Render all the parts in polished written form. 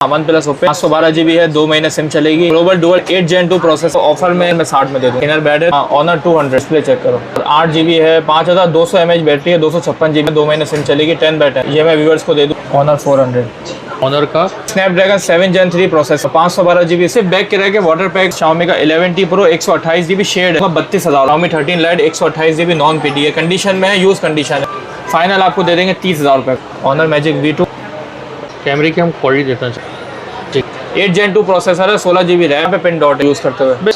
One plus open 512 GB है, 2 महीने SIM चलेगी। Global dual 8 Gen 2 processor offer में मैं 60 में दे दूँ। इनर बैड है, ऑनर 200 डिस्प्ले चेक करो। 8 GB है, 5200 mAh बैटरी है, 256 GB 2 महीने सिम चलेगी। 10/10 ये मैं व्यूअर्स को दे दूँ। ऑनर 400 ऑनर का स्नैपड्रैगन 7 Gen 3 प्रोसेसर 512 GB सिर्फ बैक के रह के वाटर पैक। Xiaomi का 11T Pro 128 GB शेड है 32,000। Xiaomi 13 Lite 128 GB non PT है, कंडीशन में है, यूज कंडीशन है। फाइनल आपको दे देंगे 30,000 रुपये। ऑनर मैजिक V2 कैमरे की हम क्वालिटी देते हैं। 8 Gen 2 प्रोसेसर है, 16 GB रैम पे, पिन डॉट यूज़ करते हुए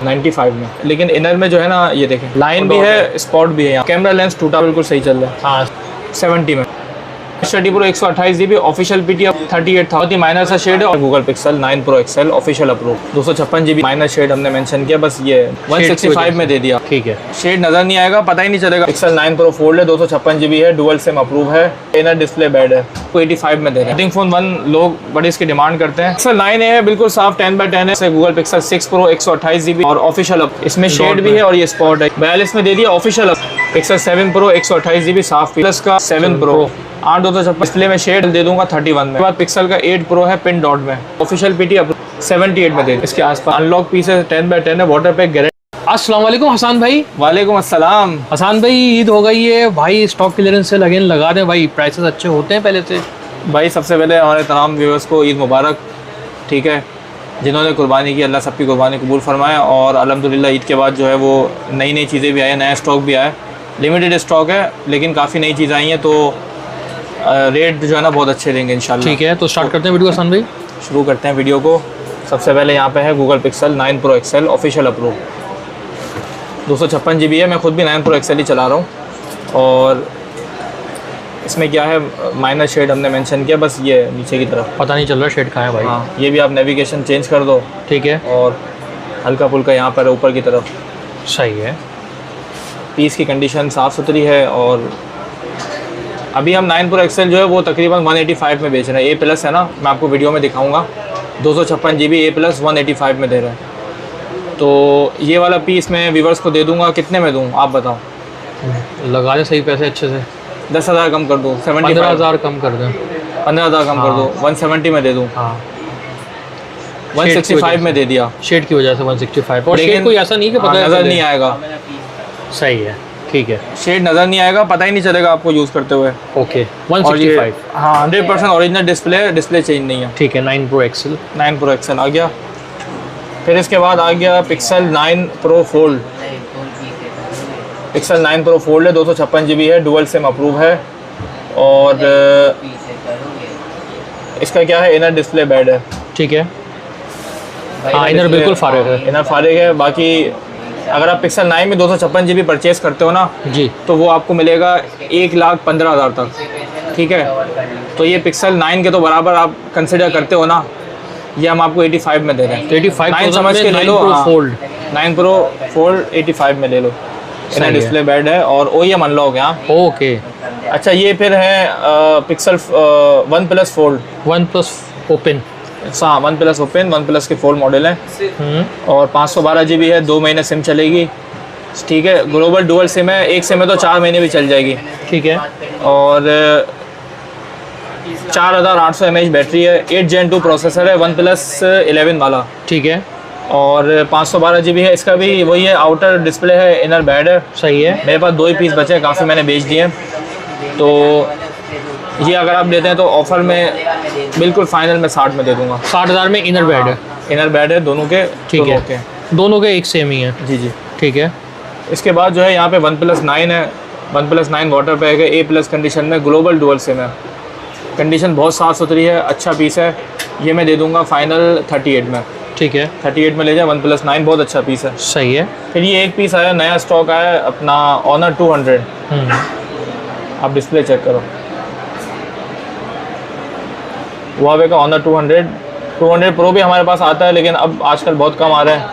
95 में। लेकिन इनर में जो है ना, ये देखें लाइन भी है, स्पॉट भी है। यहाँ कैमरा लेंस टूटा बिल्कुल सही चल रहा है। हाँ 70 में। X30 Pro 128 GB official PT 38,000 minor सा शेड है। और Google Pixel 9 Pro XL official approve 256 GB minor shade हमने मेंशन किया, बस ये 165 में दे दिया। ठीक है, शेड नजर नहीं आएगा, पता ही नहीं चलेगा। पिक्सल 9 Pro फोल्ड है, 256 GB है, डुअल सिम अप्रूव है। इनर डिस्प्ले बेड है, 85 में दे रहे हैं। नथिंग फोन 1 लोग बड़ी इसकी डिमांड करते हैं। पिक्सल 9 है, बिल्कुल साफ 10/10 है। गूगल पिक्सल 6 Pro 128 GB और ऑफिशियल इसमें शेड भी है और ये स्पॉट है। 42 में दे दिया ऑफिशियल। पिक्सल 7 Pro 128 GB साफ प्लस का 7 Pro 8/256 डिस्प्ले में शेड दे दूंगा 31 में। बाद पिक्सल का 8 Pro है, पिन डॉट में ऑफिशियल पीटी 78 में दे। इसके आसपास अनलॉक पीस है, 10/10 है, वाटर पैक गारंटी। अस्सलाम वालेकुम हसन भाई। वालेकुम अस्सलाम। हसन भाई ईद हो गई है भाई, स्टॉक क्लियरेंस से लगेन लगा दें भाई, प्राइसेस अच्छे होते हैं पहले से। भाई सबसे पहले हमारे तमाम व्यूअर्स को ईद मुबारक। ठीक है, जिन्होंने कुर्बानी की अल्लाह सबकी कुर्बानी कबूल फरमाए। और अल्हम्दुलिल्लाह ईद के बाद जो है वो नई नई चीज़ें भी आई हैं, नया स्टॉक भी आया है। लिमिटेड स्टॉक है लेकिन काफ़ी नई चीज़ें आई हैं, तो रेट जो है ना बहुत अच्छे देंगे इंशाल्लाह। ठीक है, तो स्टार्ट करते हैं वीडियो हसन भाई। शुरू करते हैं वीडियो को। सबसे पहले यहाँ पे है Google Pixel 9 Pro XL official approve 256 GB है। मैं खुद भी 9 Pro XL ही चला रहा हूँ। और इसमें क्या है, माइनर शेड हमने मेंशन किया, बस ये नीचे की तरफ पता नहीं चल रहा शेड कहाँ है भाई। हाँ, ये भी आप नेविगेशन चेंज कर दो। ठीक है, और हल्का फुल्का यहाँ पर ऊपर की तरफ सही है। पीस की कंडीशन साफ़ सुथरी है। और अभी हम 9 Pro XL जो है वो तकरीबन 185 में बेच रहे हैं। A+ है ना, मैं आपको वीडियो में दिखाऊंगा। 256 GB A+ 185 में दे रहे हैं। तो ये वाला पीस मैं व्यूवर्स को दे दूंगा। कितने में दूं आप बताओ? लगा दे सही पैसे अच्छे से। 10,000 कम कर दूँ, 15,000 कम कर दें। 15,000 कम कर दूँ, 170 में दे दूँ। हाँ 165 में दे दिया शेड की वजह से 165। और शेड कोई ऐसा नहीं कि पता नज़र नहीं आएगा। सही है, ठीक है। शेड नज़र नहीं आएगा, पता ही नहीं चलेगा आपको यूज़ करते हुए। ओके 165। हाँ 100% ओरिजिनल डिस्प्ले चेंज नहीं है। ठीक है, 9 Pro XL 9 Pro XL आ गया। फिर इसके बाद आ गया pixel 9 Pro fold. Pixel 9 Pro fold है, 256 GB है, डुअल सिम अप्रूव है। और इसका क्या है, इनर डिस्प्ले बेड है। ठीक है, हाँ इनर बिल्कुल फारिग है। इनर फारिग है। बाकी अगर आप पिक्सल 9 में 256 GB परचेज़ करते हो ना जी, तो वो आपको मिलेगा 1,15,000 तक। ठीक है, तो ये पिक्सल 9 के तो बराबर आप कंसिडर करते हो ना। ये हम आपको 85 में दे रहे हैं। तो 85 9 समझ के ले लो। 9 Pro फोल्ड 85 में ले लो। इनर डिस्प्ले बेड है और OEM अनलॉक है। यहाँ ओके। अच्छा, ये फिर है pixel OnePlus fold. OnePlus open. हाँ OnePlus ओपन, OnePlus के फोल्ड मॉडल हैं। और 512 GB है, 2 महीने सिम चलेगी। ठीक है, ग्लोबल डुअल सिम है, एक सिम है तो 4 महीने भी चल जाएगी। ठीक है, और 4800 mAh बैटरी है। 8 Gen 2 प्रोसेसर है, OnePlus 11 वाला। ठीक है, और 512 GB है। इसका भी वही है, आउटर डिस्प्ले है, इनर बेड है। सही है। मेरे पास 2 ही पीस बचे हैं, काफ़ी मैंने बेच दिए। तो ये अगर आप लेते हैं तो ऑफ़र में बिल्कुल फाइनल में 60 में दे दूंगा। 60,000 में इनर बेड है। इनर बेड है दोनों के। ठीक है, दोनों के एक सेम ही है। जी जी। ठीक है, इसके बाद जो है यहाँ पे OnePlus 9 है। OnePlus 9 वाटर पैक है, A+ कंडीशन में, ग्लोबल डुअल सिम है। कंडीशन बहुत साफ़ सुथरी है, अच्छा पीस है। ये मैं दे दूंगा फाइनल 38 में। ठीक है, 38 में ले जाए। OnePlus 9 बहुत अच्छा पीस है। सही है। फिर ये एक पीस आया, नया स्टॉक आया अपना, ऑनर 200। आप डिस्प्ले चेक करो, हुआवे का ऑनर 200 प्रो भी हमारे पास आता है, लेकिन अब आजकल बहुत कम आ रहा है।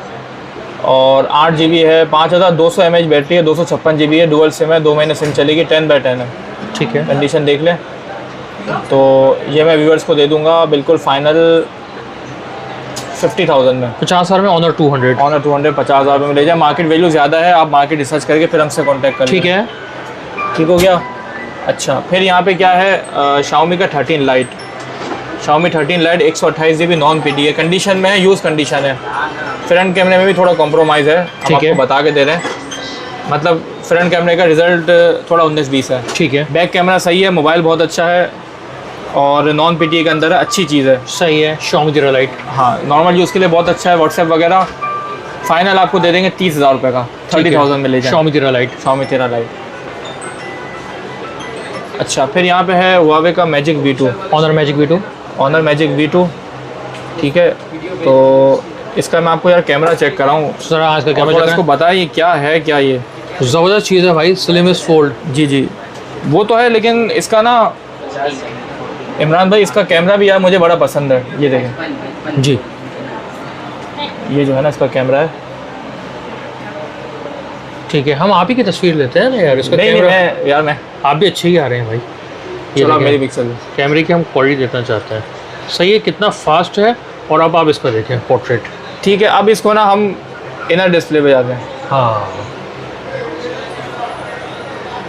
और 8 GB है, 5200 mAh बैटरी है, 256 GB है, डुअल सिम है, 2 महीने सिम चलेगी, 10/10 है। ठीक है, कंडीशन देख लें। तो ये मैं व्यूअर्स को दे दूंगा बिल्कुल फाइनल 50,000 में। 50,000 में ऑनर 200। ऑनर 200 50,000 में ले जाए। मार्केट वैल्यू ज़्यादा है, आप मार्केट रिसर्च करके फिर हमसे कॉन्टैक्ट करें। ठीक है, ठीक हो गया। अच्छा, फिर यहाँ पे क्या है, Xiaomi का 13 Lite Xiaomi 13 Lite 128 GB non PT है, कंडीशन में है, यूज़ कंडीशन है। फ्रंट कैमरे में भी थोड़ा कॉम्प्रोमाइज़ है, हम ठीक है। आपको बता के दे रहे हैं। मतलब फ्रंट कैमरे का रिजल्ट थोड़ा 19-20 है। ठीक है, बैक कैमरा सही है, मोबाइल बहुत अच्छा है और नॉन पीटी के अंदर है, अच्छी चीज़ है। सही है। Xiaomi 13 Lite हाँ, नॉर्मल यूज़ के लिए बहुत अच्छा है। व्हाट्सएप वगैरह फाइनल आपको दे देंगे 30,000 रुपये का, 30,000 में ले जाए। Xiaomi 13 Lite। Xiaomi 13 Lite। अच्छा, फिर यहाँ पे है Huawei का Magic V2, Honor Magic V2। Honor Magic V2, ठीक है। तो इसका मैं आपको यार कैमरा चेक कराऊँ, सर आज का और कैमरा थोड़ा चेक इसको बताइए क्या है, क्या ये। ज़बरदस्त चीज़ है भाई, स्लिमेस्ट फोल्ड। जी जी, वो तो है, लेकिन इसका ना इमरान भाई, इसका कैमरा भी यार मुझे बड़ा पसंद है। ये देखें, जी, ये जो है ना इसका कैमरा है। ठीक है, हम आप ही की तस्वीर लेते हैं ना यार। इसका नहीं कैमरा मैं यार मैं आप भी अच्छे ही आ रहे हैं भाई। ये चलो देखें, मेरी पिक्सल। कैमरे की हम क्वालिटी देखना चाहते हैं। सही है, कितना फास्ट है। और अब आप इसका देखें पोर्ट्रेट। ठीक है, अब इसको ना हम इनर डिस्प्ले पे जाते हैं। हाँ,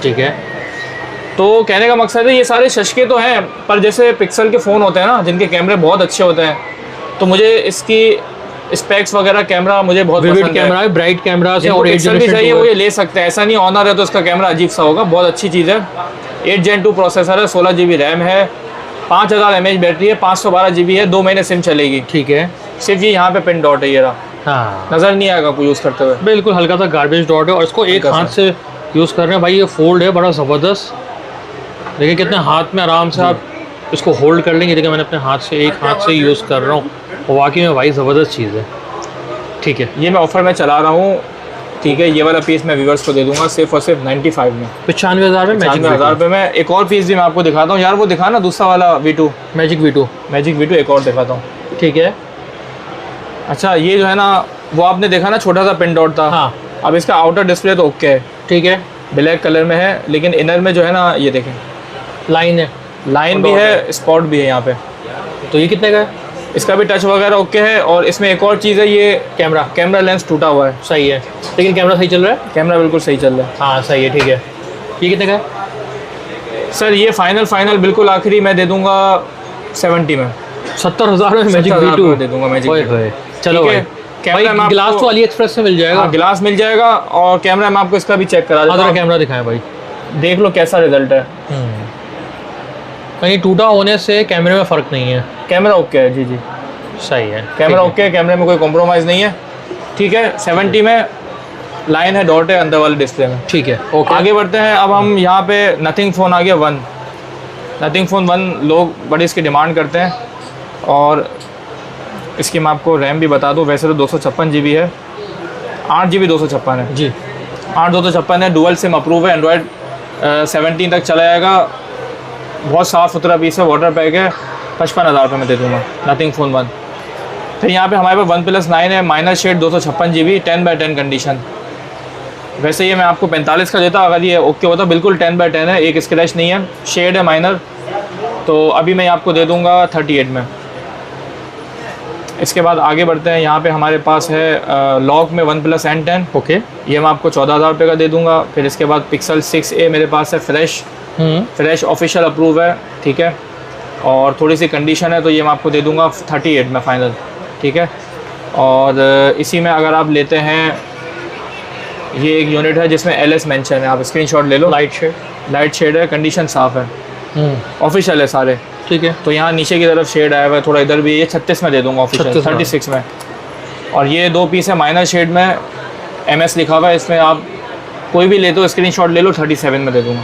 ठीक है। तो कहने का मकसद है, ये सारे शशके तो हैं, पर जैसे पिक्सल के फ़ोन होते हैं ना जिनके कैमरे बहुत अच्छे होते हैं, तो मुझे इसकी स्पेक्स वगैरह कैमरा मुझे बहुत विविड पसंद कैमरा है। है, ब्राइट कैमरा से। जिनको और 8 पिक्सल भी जनरेशन चाहिए 2 वो है। ये ले सकते हैं, ऐसा नहीं ऑनर है तो इसका कैमरा अजीब सा होगा। बहुत अच्छी चीज़ है। 8 Gen 2 प्रोसेसर है, 16 GB रैम है, 5000 mAh बैटरी है, 512 GB है, 2 महीने सिम चलेगी। ठीक है। सिर्फ ये यहाँ पे पिन डॉट है, ये रहा, हाँ, नज़र नहीं आएगा कोई यूज़ करते हुए। बिल्कुल हल्का सा गार्बेज डॉट है। और इसको एक हल्का हाथ से यूज़ कर रहे हैं भाई। ये फोल्ड है बड़ा ज़बरदस्त। देखिए कितने हाथ में आराम से आप इसको होल्ड कर लेंगे। देखिए मैंने अपने हाथ से, एक हाथ से यूज़ कर रहा हूँ, और वाकई में भाई ज़बरदस्त चीज़ है। ठीक है, ये मैं ऑफर में चला रहा हूँ, ठीक है। ये वाला पीस मैं व्यूवर्स को दे दूंगा सिर्फ और सिर्फ 95 में, 95,000 में। मैजिक 95,000 रुपये में। एक और पीस भी मैं आपको दिखाता हूँ यार, वो दिखा ना दूसरा वाला V2, magic V2। Magic V2 एक और दिखाता हूँ। ठीक है। अच्छा, ये जो है ना, वो आपने देखा ना छोटा सा पिन डॉट था। हाँ, अब इसका आउटर डिस्प्ले तो ओके है, ठीक है। ब्लैक कलर में है, लेकिन इनर में जो है ना, ये देखें लाइन है, लाइन भी है, स्पॉट भी है यहाँ पे। तो ये कितने का है? इसका भी टच वगैरह ओके है। और इसमें एक और चीज़ है, ये कैमरा लेंस टूटा हुआ है। सही है, लेकिन कैमरा सही चल रहा है। कैमरा बिल्कुल सही चल रहा है। हाँ सही है, ठीक है। ये कितने का है? सर ये फाइनल बिल्कुल आखिरी मैं दे दूंगा 70 में। 70,000 में मैजिक 70,000 V2 दे दूंगा मैजिक ओए V2। होए। चलो ठीक है, भाई, कैमरा में गिलास आपको- तो अली एक्सप्रेस से मिल जाएगा। हाँ, गिलास मिल जाएगा। और कैमरा मैं आपको इसका भी चेक करा देता अदर हूँ, कैमरा दिखाएं भाई। देख लो कैसा रिजल्ट है। कहीं टूटा होने से कैमरे में फ़र्क नहीं है। कैमरा ओके है, जी जी, सही है, कैमरा ठीक ओके है, कैमरे में कोई कॉम्प्रोमाइज़ नहीं है। ठीक है, 70 में लाइन है, डॉट है अंदर वाले डिस्प्ले में। है, ठीक है। ओके, आगे बढ़ते हैं। अब हम यहाँ पे नथिंग फ़ोन आ गया 1, नथिंग फ़ोन 1 लोग बड़ी इसकी डिमांड करते हैं। और इसकी मैं आपको रैम भी बता दूँ, वैसे तो 256 GB है, 8 GB 256 है जी। 8 256 है, डुअल सिम अप्रूव है, एंड्रॉयड 17 तक चला जाएगा। बहुत साफ़ सुथरा पीस है, वाटर पैक है, 55,000 रुपये में दे दूँगा नथिंग फ़ोन 1। फिर यहाँ पे हमारे पास OnePlus 9 है, माइनर शेड 256 GB, 10/10 कंडीशन। वैसे ये मैं आपको 45 का देता अगर ये ओके होता। बिल्कुल 10/10 है, एक स्क्रैच नहीं है, शेड है माइनर। तो अभी मैं आपको दे दूँगा 38 में। इसके बाद आगे बढ़ते हैं। यहाँ पे हमारे पास है लॉक में OnePlus N10, ओके। ये मैं आपको 14,000 रुपये का दे दूँगा। फिर इसके बाद Pixel 6a मेरे पास है, फ्रेश ऑफिशियल अप्रूव है, ठीक है। और थोड़ी सी कंडीशन है, तो ये मैं आपको दे दूँगा 38 में फाइनल, ठीक है। और इसी में अगर आप लेते हैं, ये एक यूनिट है जिसमें LS मेंशन है, आप स्क्रीनशॉट ले लो। लाइट शेड है, कंडीशन साफ़ है, ऑफिशियल है सारे, ठीक है। तो यहाँ नीचे की तरफ शेड आया हुआ है, थोड़ा इधर भी। ये 36 में दे दूँगा ऑफिशियल, 36 में। और ये 2 पीस है माइनर शेड में, MS लिखा हुआ है इसमें। आप कोई भी ले तो स्क्रीनशॉट ले लो, 37 में दे दूँगा,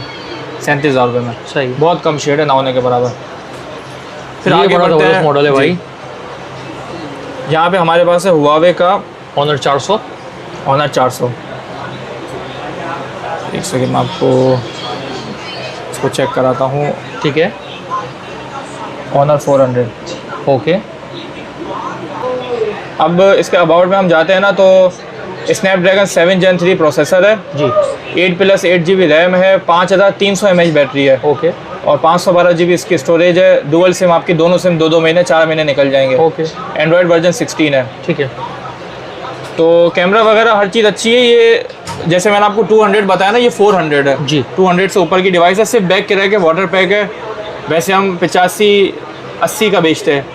37,000 रुपये में। सही, बहुत कम शेड है, ना होने के बराबर। फिर ये आगे बड़ा बढ़ते हैं मॉडल है भाई। जी। यहाँ पे हमारे पास है Huawei का Honor 400। Honor 400। एक सेकंड मैं आपको इसको चेक कराता हूँ। ठीक है, Honor 400। ओके। अब इसके अबाउट में हम जाते हैं ना, तो स्नैपड्रैगन 7 Gen 3 प्रोसेसर है जी, 8+8 GB रैम है, 5300 mAh बैटरी है, ओके। और 512 GB इसकी स्टोरेज है। डुअल सिम, आपकी दोनों सिम 2-2 महीने 4 महीने निकल जाएंगे। ओके, एंड्रॉयड वर्जन 16 है, ठीक है। तो कैमरा वगैरह हर चीज़ अच्छी है। ये जैसे मैंने आपको 200 बताया ना, ये 400 है जी। 200 से ऊपर की डिवाइस है। सिर्फ बैक के रह के वाटर पैक है। वैसे हम 85 80 का बेचते हैं,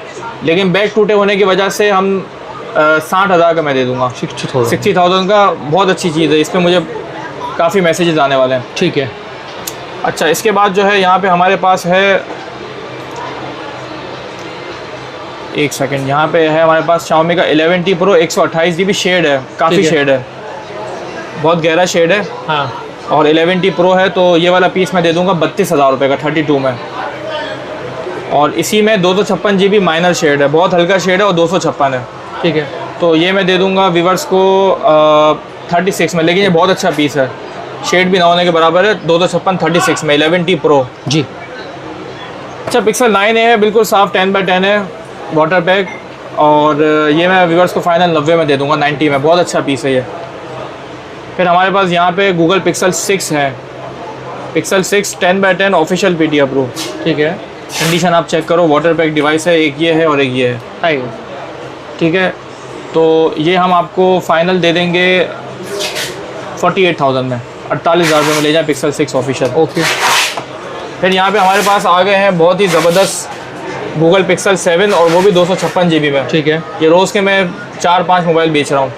लेकिन बैग टूटे होने की वजह से हम 60,000 का मैं दे दूँगा। 60,000 का बहुत अच्छी चीज़ है, इस पर मुझे काफ़ी मैसेजेस आने वाले हैं। ठीक है। अच्छा, इसके बाद जो है यहाँ पे हमारे पास है, एक सेकंड, यहाँ पे है हमारे पास Xiaomi का 11T Pro 128 GB शेड है, काफ़ी शेड है, बहुत गहरा शेड है। हाँ। और 11T Pro है, तो ये वाला पीस मैं दे दूँगा 32,000 रुपये का 32 में। और इसी में 256 GB माइनर शेड है, बहुत हल्का शेड है और 256 है। ठीक है। तो ये मैं दे दूँगा व्यूवर्स को 36 में, लेकिन ये बहुत अच्छा पीस है, शेड भी ना होने के बराबर है। 256 36 में 11T Pro जी। अच्छा, पिक्सल 9a है, बिल्कुल साफ 10x10 है, वाटर पैक। और ये मैं व्यूवर्स को फाइनल 90 में दे दूँगा, 90 में, बहुत अच्छा पीस है ये। फिर हमारे पास यहाँ पे गूगल पिक्सल 6 है, pixel 6 10x10 official PT approve. ठीक है। कंडीशन आप चेक करो, वाटर पैक डिवाइस है, एक ये है और एक ये है। ठीक है, तो ये हम आपको फाइनल दे देंगे 48,000 में, 48,000 रुपये में ले जाएँ पिक्सल 6 ऑफिशियल। ओके। फिर यहाँ पे हमारे पास आ गए हैं बहुत ही ज़बरदस्त गूगल पिक्सल 7, और वो भी 256 GB में। ठीक है। ये रोज़ के मैं 4-5 मोबाइल बेच रहा हूँ,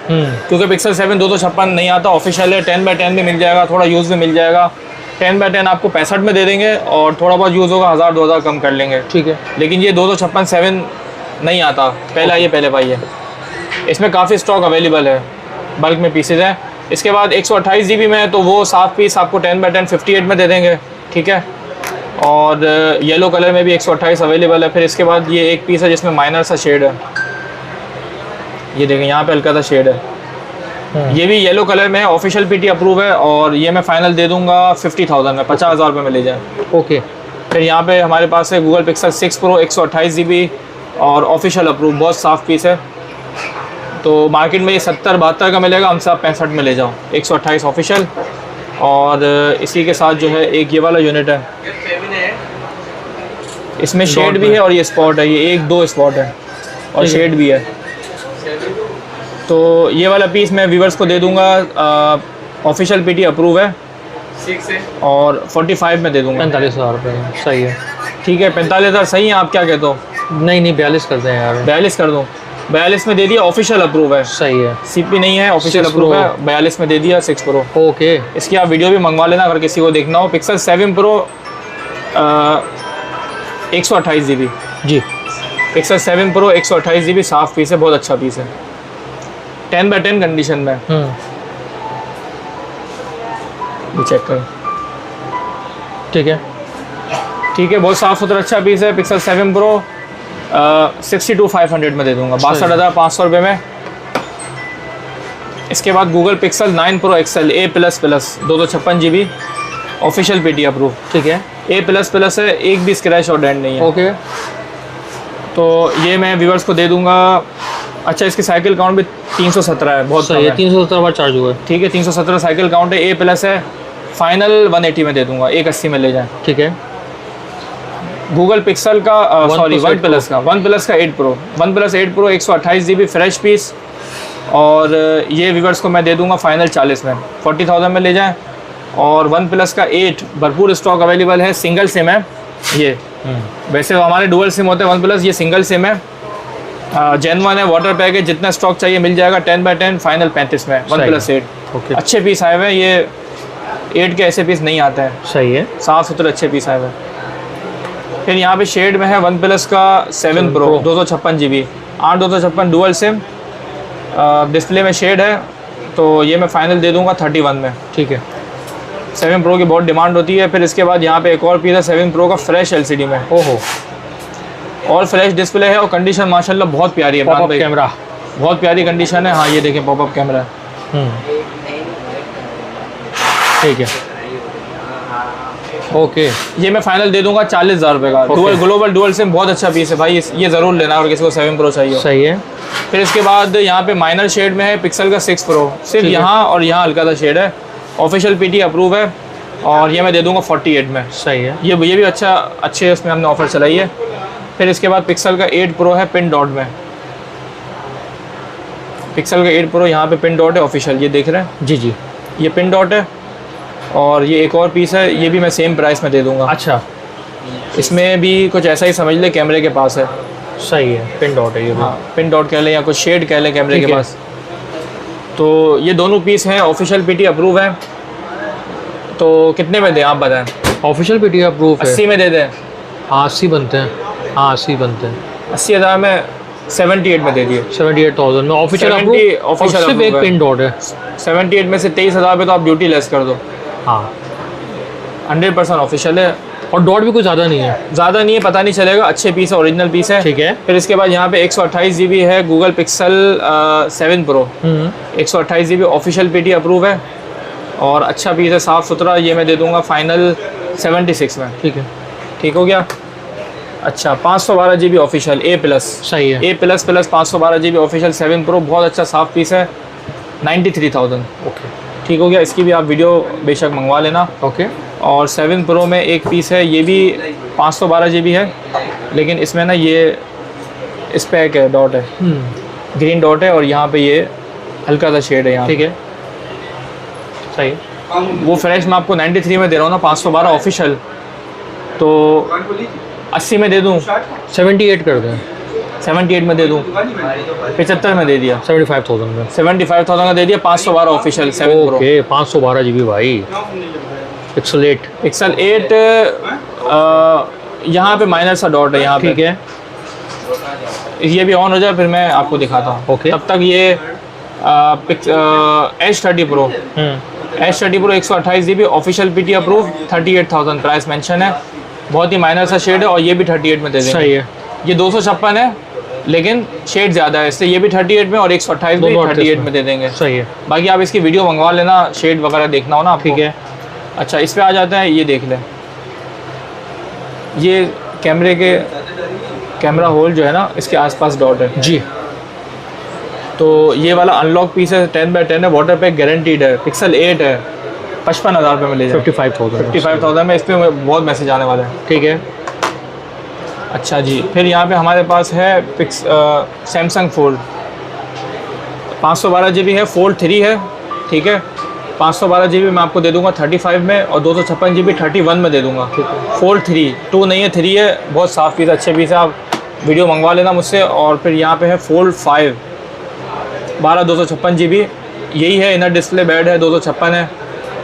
क्योंकि पिक्सल 7 256 नहीं आता, ऑफिशियल है। 10x10 भी मिल जाएगा, थोड़ा यूज़ भी मिल जाएगा। 10x10 आपको 65 में दे देंगे, और थोड़ा बहुत यूज़ होगा 1000-2000 कम कर लेंगे। ठीक है। लेकिन ये 256 7 नहीं आता, पहला ये पहले भाई है। इसमें काफ़ी स्टॉक अवेलेबल है, बल्क में पीसेज हैं। इसके बाद 128 GB में है, तो वो 7 पीस आपको 10x10 58 में दे देंगे। ठीक है। और येलो कलर में भी 128 अवेलेबल है। फिर इसके बाद ये एक पीस है जिसमें माइनर सा शेड है, ये देखें यहाँ पे हल्का सा शेड है, ये भी येलो कलर में है, ऑफिशियल PT अप्रूव है। और ये मैं फाइनल दे दूंगा 50,000 में, 50,000 रुपये में ले जाए। ओके। फिर यहाँ पे हमारे पास है गूगल पिक्सल 6 Pro 128 GB और ऑफिशियल अप्रूव, बहुत साफ पीस है। तो मार्केट में ये 70-72 का मिलेगा, हमसे आप 65 में ले जाओ, 128 ऑफिशियल। और इसी के साथ जो है एक ये वाला यूनिट है, इसमें शेड भी है और ये स्पॉट है, ये 1-2 स्पॉट है और शेड भी है। तो ये वाला पीस मैं व्यूवर्स को दे दूंगा, ऑफिशियल PT अप्रूव है, और 45 में दे दूंगा। 45,000 रुपये। सही है। ठीक है, 45,000 सही है, आप क्या कहते हो? नहीं 42 करते हैं यार। 42 कर दूँ? 42 में दे दिया, ऑफिशियल अप्रूव है। सही है। CP नहीं है, ऑफिशियल अप्रूव है, 42 में दे दिया 6 Pro। ओके। इसकी आप वीडियो भी मंगवा लेना अगर किसी को देखना हो। पिक्सल 7 Pro 128 GB जी। पिक्सल 7 Pro 128 GB, साफ पीस है, बहुत अच्छा पीस है, 10x10 कंडीशन में। चेक करो। ठीक है। ठीक है, बहुत साफ़ सुथरा अच्छा पीस है। पिक्सल 7 Pro 62,500 में दे दूंगा, 62,500 रुपये में। इसके बाद Google Pixel 9 Pro XL A++ 256 GB official PT approve. ठीक है, A++ है, एक भी स्क्रैच और डेंट नहीं है। ओके। तो ये मैं व्यूवर्स को दे दूंगा। अच्छा, इसकी साइकिल काउंट भी 317 है, बहुत सही है। 317 बार चार्ज हुआ है। ठीक है, 317 साइकिल काउंट है, A+ है। फाइनल 180 में दे दूंगा, 180 में ले जाएं। ठीक है। गूगल पिक्सल का सॉरी वन प्लस का 8 Pro, OnePlus 8 Pro 128 GB fresh piece. और ये व्यूवर्स को मैं दे दूंगा फाइनल 40 में, 40,000 में ले जाएं। और OnePlus का 8 भरपूर स्टॉक अवेलेबल है, सिंगल सिम है ये। वैसे तो हमारे डुअल सिम होते हैं OnePlus, ये सिंगल सिम है, Gen 1 है, वाटर पैक है, जितना स्टॉक चाहिए मिल जाएगा। 10x10 फाइनल 35 में OnePlus 8। ओके। अच्छे पीस आए हुए हैं, ये 8 के ऐसे पीस नहीं आते हैं। सही है, साफ सुथरे अच्छे पीस आए हुए हैं। फिर यहाँ पे शेड में है OnePlus का 7 Pro 256 GB 8/256 dual SIM, display में शेड है। तो ये मैं फाइनल दे दूंगा 31 में। ठीक है। 7 Pro की बहुत डिमांड होती है। फिर इसके बाद यहाँ पे एक और पीस है 7 Pro का फ्रेश LCD में। ओहो, और फ्रेश डिस्प्ले है और कंडीशन माशाल्लाह बहुत प्यारी है। पॉपअप कैमरा बहुत प्यारी कंडीशन है। हाँ, ये देखें पॉपअप कैमरा है। ठीक है। ओके, ये मैं फाइनल दे दूंगा 40,000 रुपये का। डुअल ग्लोबल डुअल सिम, बहुत अच्छा पीस है भाई, ये ज़रूर लेना अगर किसी को 7 Pro चाहिए। सही है। फिर इसके बाद यहाँ पे माइनर शेड में है पिक्सल का 6 Pro, सिर्फ यहाँ और यहाँ हल्का सा शेड है, ऑफिशियल PT अप्रूव है। और ये मैं दे दूंगा 48 में। सही है। ये भी अच्छे इसमें हमने ऑफर चलाई है। फिर इसके बाद पिक्सल का 8 Pro है पिन डॉट में। पिक्सल का 8 Pro यहाँ पे पिन डॉट है ऑफिशियल, ये देख रहे हैं जी जी, ये पिन डॉट है। और ये एक और पीस है, ये भी मैं सेम प्राइस में दे दूंगा। अच्छा, इसमें भी कुछ ऐसा ही समझ ले, कैमरे के पास है। सही है, पिन डॉट है ये भी। हाँ, पिन डॉट कह लें या कुछ शेड कह लें कैमरे ठीक के है। पास। तो ये दोनों पीस हैं, ऑफिशियल पीटी अप्रूव है। तो कितने में दें आप बताएं? ऑफिशियल पीटी अप्रूव है। 80 में दे दें? हाँ 80 बनते हैं, हाँ 80 बनते हैं। 80,000 में 78 में दे दिए। 78,000 में ऑफिशियल 70 अप्रूव, official सिर्फ एक approve है। पिन डॉट है। 78 में से 23,000 पे तो आप ड्यूटी लेस कर दो। हाँ 100% ऑफिशियल है, और डॉट भी कुछ ज़्यादा नहीं है। ज़्यादा नहीं है, पता नहीं चलेगा। अच्छे पीस है, ओरिजिनल पीस है। ठीक है। फिर इसके बाद यहाँ पे 128 GB है Google pixel 7 Pro। 128 GB official PT approve है और अच्छा पीस है, साफ़ सुथरा। ये मैं दे दूँगा फाइनल 76 में। ठीक है, ठीक हो गया। अच्छा 512 GB ऑफिशियल A+। सही है। A++ 512 GB ऑफिशियल 7 Pro, बहुत अच्छा साफ़ पीस है। 93,000। ओके ठीक हो गया। इसकी भी आप वीडियो बेशक मंगवा लेना। ओके। और 7 Pro में एक पीस है, ये भी 512 GB है, लेकिन इसमें ना ये इस पे एक डॉट है, ग्रीन डॉट है, और यहाँ पे ये हल्का सा शेड है यहाँ। ठीक है, सही है। वो फ्रेश मैं आपको 93 में दे रहा हूँ ना, 512 ऑफिशियल। तो 80 में दे दूँ? 78 कर दें। 78 में दे दूँ? 75 में दे दिया। 75,000 में। 75,000 का दे दिया, 512 ऑफिशियल 7 Pro। ओके 512 GB भाई। पिक्सल 8। पिक्सल 8 यहाँ पे माइनर सा डॉट है यहाँ पे। ठीक है, ये भी ऑन हो जाए फिर मैं आपको दिखाता हूँ। ओके। तब तक ये H30 Pro, H30 Pro 128 GB official PT approve, 38,000 price mention है। बहुत ही माइनर सा शेड है, और ये भी 38 में दे देंगे। सही है। ये 256 है, लेकिन शेड ज़्यादा है इससे। ये भी 38 में और 128 में, 38 में दे देंगे। सही है। बाकी आप इसकी वीडियो मंगवा लेना, शेड वगैरह देखना हो ना आपको। ठीक है। अच्छा इस पे आ जाते हैं, ये देख लें। ये कैमरा होल जो है ना, इसके आसपास डॉट है जी। तो ये वाला अनलॉक पीस है, 10x10 है, वाटर पैक गारंटीड है, पिक्सल 8 है। 55,000 रुपये में ले जाए। 55,000 में। इस पर बहुत मैसेज आने वाले हैं। ठीक है। अच्छा जी, फिर यहाँ पे हमारे पास है सैमसंग फोल्ड 512 GB है, फोल्ड 3 है। ठीक है, 512 GB मैं आपको दे दूंगा 35 में, और 256 GB 31 में दे दूंगा। फोल्ड 3, 2 नहीं है, 3 है। बहुत साफ़ पीस, अच्छे पीस है, आप वीडियो मंगवा लेना मुझसे। और फिर यहाँ पे है फोल्ड 5 12 256 GB, यही है। इनर डिस्प्ले बेड है, 256 है,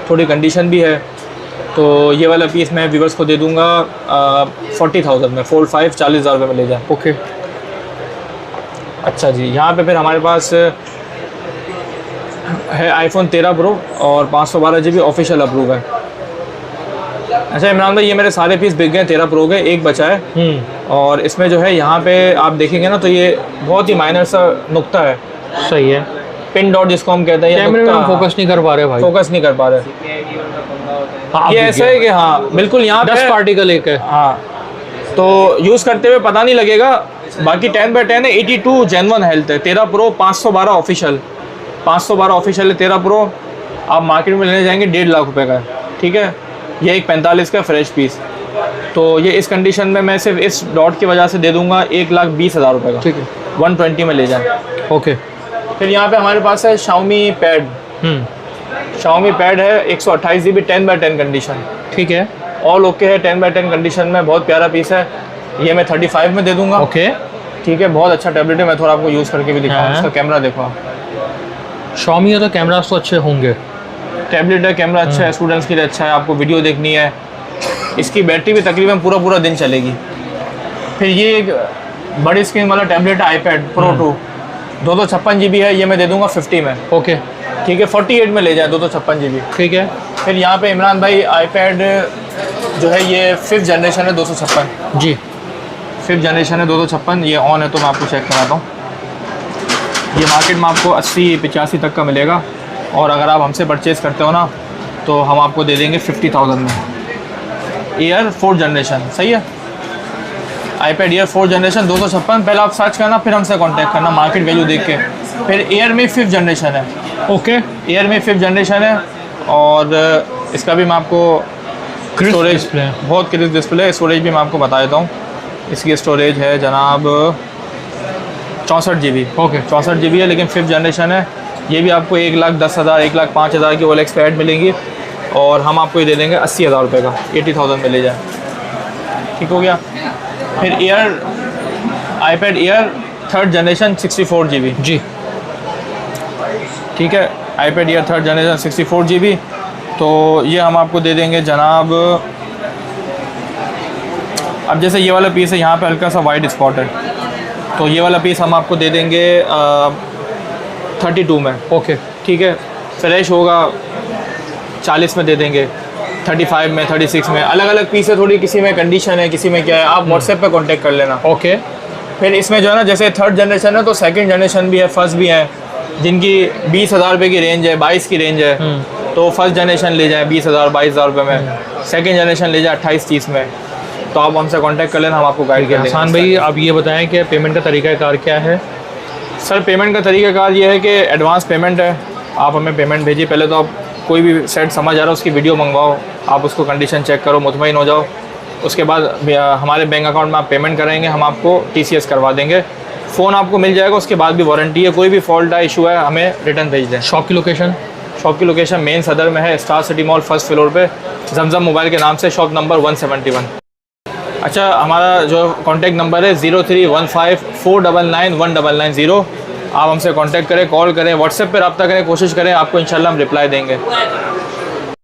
थोड़ी कंडीशन भी है। तो ये वाला पीस मैं व्यूवर्स को दे दूंगा 40,000 में। फोल्ड 5 40,000 रुपये में ले जाए। ओके। अच्छा जी, यहाँ पे फिर हमारे पास है iPhone 13 Pro और 512 GB ऑफिशियल अप्रूव है। अच्छा इमरान भाई, ये मेरे सारे पीस बिक गए 13 Pro के, एक बचा है। और इसमें जो है यहाँ पे आप देखेंगे ना, तो ये बहुत ही माइनर सा नुक्ता है। सही है। पिन डॉट जिसको हम कहते हैं। कैमरे में हम फोकस नहीं कर पा रहे भाई। फोकस नहीं कर पा रहे। हाँ, ये ऐसा है कि हाँ बिल्कुल यहाँ पे 10 पार्टिकल एक है। हाँ, तो यूज़ करते हुए पता नहीं लगेगा। बाकी 10x10 है, 82 जेन्युइन हेल्थ है। 13 Pro 512 ऑफिशियल, 512 ऑफिशियल है 13 Pro। आप मार्केट में लेने जाएंगे 1.5 लाख रुपए का है। ठीक है, ये एक 45 का फ्रेश पीस। तो ये इस कंडीशन में मैं सिर्फ इस डॉट की वजह से दे दूंगा 1,20,000 रुपये का। ठीक है, 120 में ले जाए। ओके। फिर यहाँ पे हमारे पास है Xiaomi पैड। Xiaomi पैड है 128 GB 10x10 कंडीशन। ठीक है, ऑल ओके है, 10x10 कंडीशन में, बहुत प्यारा पीस है। ये मैं 35 में दे दूंगा। ओके। ठीक है, बहुत अच्छा टैबलेट है। मैं थोड़ा आपको यूज़ करके भी दिखाऊँ। हाँ। इसका कैमरा देखो। Xiaomi है तो कैमरास तो अच्छे होंगे। टैबलेट है, कैमरा अच्छा है, स्टूडेंट्स के लिए अच्छा है। आपको वीडियो देखनी है, इसकी बैटरी भी तकरीबन पूरा दिन चलेगी। फिर ये एक बड़ी स्क्रीन वाला टैबलेट है, iPad Pro 2 256 GB है। ये मैं दे दूंगा 50 में। ओके। ठीक है, 48 में ले जाए, 256 GB। ठीक है। फिर यहाँ पे इमरान भाई iPad जो है ये 5th जनरेशन है, 256 जी। 5th जनरेशन है, 256। ये ऑन है तो मैं आपको चेक कराता हूँ। ये मार्केट में आपको 80-85 तक का मिलेगा, और अगर आप हमसे परचेज़ करते हो ना, तो हम आपको दे देंगे 50,000 में। एयर 4th जनरेशन, सही है। iPad air 4th generation 256। पहले आप सर्च करना, फिर हमसे कांटेक्ट करना मार्केट वैल्यू देख के। फिर एयर में 5th जनरेशन है। ओके। एयर में 5th जनरेशन है, और इसका भी मैं आपको स्टोरेज डिस्प्ले, बहुत क्रिस्प डिस्प्ले है। स्टोरेज भी मैं आपको बता देता हूँ। इसकी स्टोरेज है जनाब 64 GB। ओके। 64 GB है, लेकिन 5th जनरेशन है। ये भी आपको 1,10,000 1,05,000 की OLX पैड मिलेंगी, और हम आपको ये दे देंगे 80,000 रुपये का, 80,000 में ले जाए। ठीक हो गया। फिर air iPad Air 3rd generation 64 GB, जी ठीक है। iPad Air 3rd generation 64 GB, तो ये हम आपको दे देंगे जनाब। अब जैसे ये वाला पीस है, यहाँ पे हल्का सा वाइट स्पॉट है, तो ये वाला पीस हम आपको दे देंगे 32 में, ओके ठीक है। फ्रेश होगा 40 में दे देंगे, 35 में, 36 में, अलग अलग पीस है थोड़ी, किसी में कंडीशन है, किसी में क्या है, आप व्हाट्सएप पे कांटेक्ट कर लेना। ओके। फिर इसमें जो है ना, जैसे 3rd जनरेशन है तो 2nd जनरेशन भी है, फर्स्ट भी है, जिनकी 20,000 रुपये की रेंज है, 22 की रेंज है, तो फर्स्ट जनरेशन ले जाए 20,000 22,000 रुपये में, 2nd जनरेशन ले जाए 28-30 में। तो आप हमसे कांटेक्ट कर लेना, हम आपको गाइड कर देंगे। हसन भाई आप ये बताएं कि पेमेंट का तरीकाकार क्या है? सर पेमेंट का तरीकाकार ये है कि एडवांस पेमेंट है, आप हमें पेमेंट भेजिए। पहले तो आप कोई भी सेट समझ आ रहा है उसकी वीडियो मंगवाओ, आप उसको कंडीशन चेक करो, मुतमईन हो जाओ। उसके बाद हमारे बैंक अकाउंट में आप पेमेंट कराएंगे, हम आपको TCS करवा देंगे, फ़ोन आपको मिल जाएगा। उसके बाद भी वारंटी है, कोई भी फॉल्ट है, इशू है, हमें रिटर्न भेज दें। शॉप की लोकेशन? शॉप की लोकेशन मेन सदर में है, star city mall 1st floor पे, जमजम मोबाइल के नाम से, शॉप नंबर 171। अच्छा, हमारा जो कॉन्टैक्ट नंबर है 0315499190। आप हमसे कांटेक्ट करें, कॉल करें, व्हाट्सएप पे रब्ता करें, कोशिश करें, आपको इंशाल्लाह हम रिप्लाई देंगे।